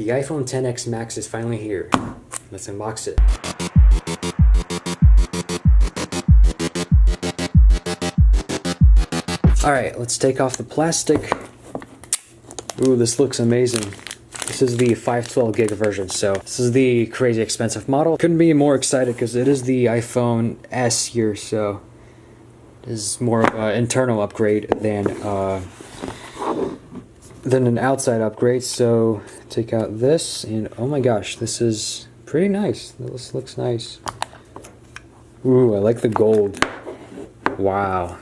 The iPhone XS Max is finally here. Let's unbox it. Alright, let's take off the plastic. Ooh, this looks amazing. This is the 512 gig version, so this is the crazy expensive model. Couldn't be more excited because it is the iPhone S here, so it is more of an internal upgrade than an outside upgrade. So take out this, and oh my gosh, this is pretty nice. This looks nice. Ooh, I like the gold. Wow.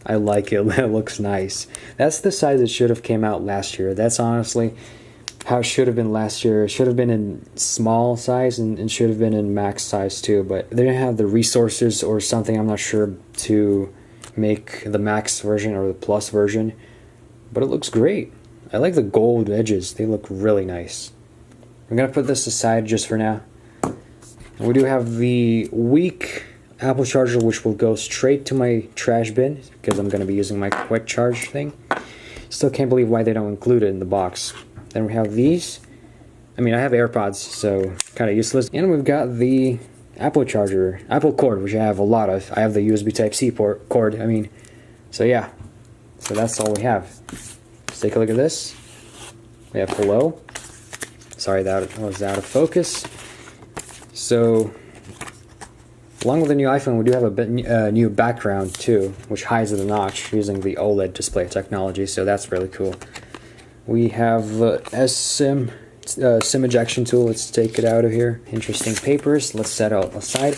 I like it. It looks nice. That's the size it should have came out last year. That's honestly how it should have been last year. It should have been in small size and should have been in max size too, but they didn't have the resources or something, I'm not sure, to make the max version or the plus version. But it looks great. I like the gold edges. They look really nice. I'm gonna put this aside just for now. And we do have the weak Apple charger, which will go straight to my trash bin because I'm going to be using my quick charge thing. Still can't believe why they don't include it in the box. Then we have these. I mean, I have AirPods, so kind of useless. And we've got the Apple charger, Apple cord, which I have a lot of. I have the USB Type-C cord, I mean. So yeah, so that's all we have. Let's take a look at this. We have hello. Sorry, that was out of focus. So along with the new iPhone, we do have a new background too, which hides the notch using the OLED display technology, so that's really cool. We have SIM ejection tool. Let's take it out of here. Interesting papers. Let's set it aside.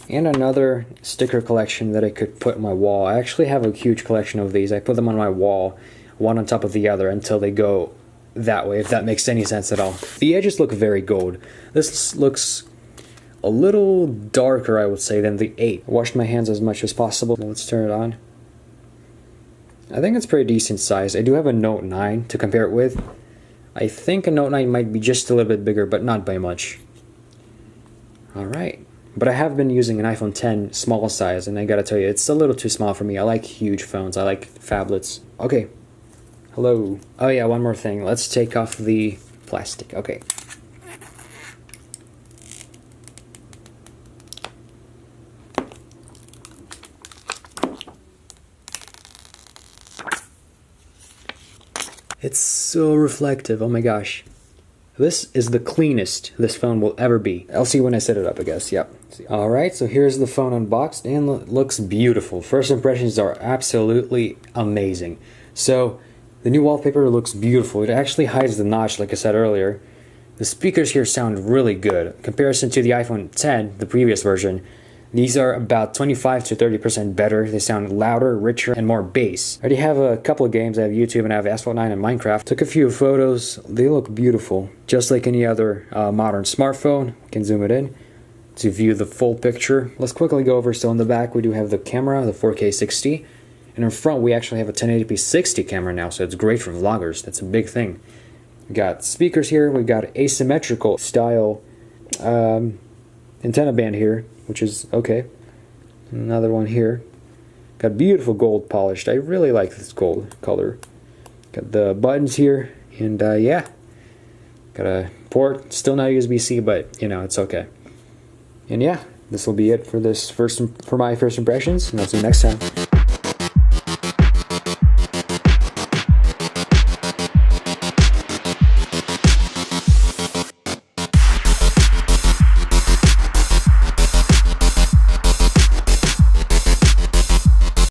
And another sticker collection that I could put on my wall. I actually have a huge collection of these. I put them on my wall, one on top of the other, until they go that way, if that makes any sense at all. The edges look very gold. This looks a little darker, I would say, than the 8. I washed my hands as much as possible. Let's turn it on. I think it's pretty decent size. I do have a Note 9 to compare it with. I think a Note 9 might be just a little bit bigger, but not by much. Alright. But I have been using an iPhone X small size, and I gotta tell you, it's a little too small for me. I like huge phones. I like phablets. Okay. Hello. Oh yeah, one more thing. Let's take off the plastic. Okay. It's so reflective, oh my gosh. This is the cleanest this phone will ever be. I'll see when I set it up, I guess, yep. Alright, so here's the phone unboxed, and it looks beautiful. First impressions are absolutely amazing. So, the new wallpaper looks beautiful. It actually hides the notch, like I said earlier. The speakers here sound really good. In comparison to the iPhone X, the previous version, these are about 25 to 30% better. They sound louder, richer, and more bass. I already have a couple of games. I have YouTube and I have Asphalt 9 and Minecraft. Took a few photos. They look beautiful. Just like any other modern smartphone. You can zoom it in to view the full picture. Let's quickly go over. So in the back we do have the camera, the 4K 60. And in front we actually have a 1080p 60 camera now, so it's great for vloggers. That's a big thing. We got speakers here. We've got asymmetrical style antenna band here, which is okay. Another one here. Got beautiful gold polished. I really like this gold color. Got the buttons here, and yeah. Got a port, still not USB-C, but you know, it's okay. And yeah, this will be it for my first impressions, and I'll see you next time.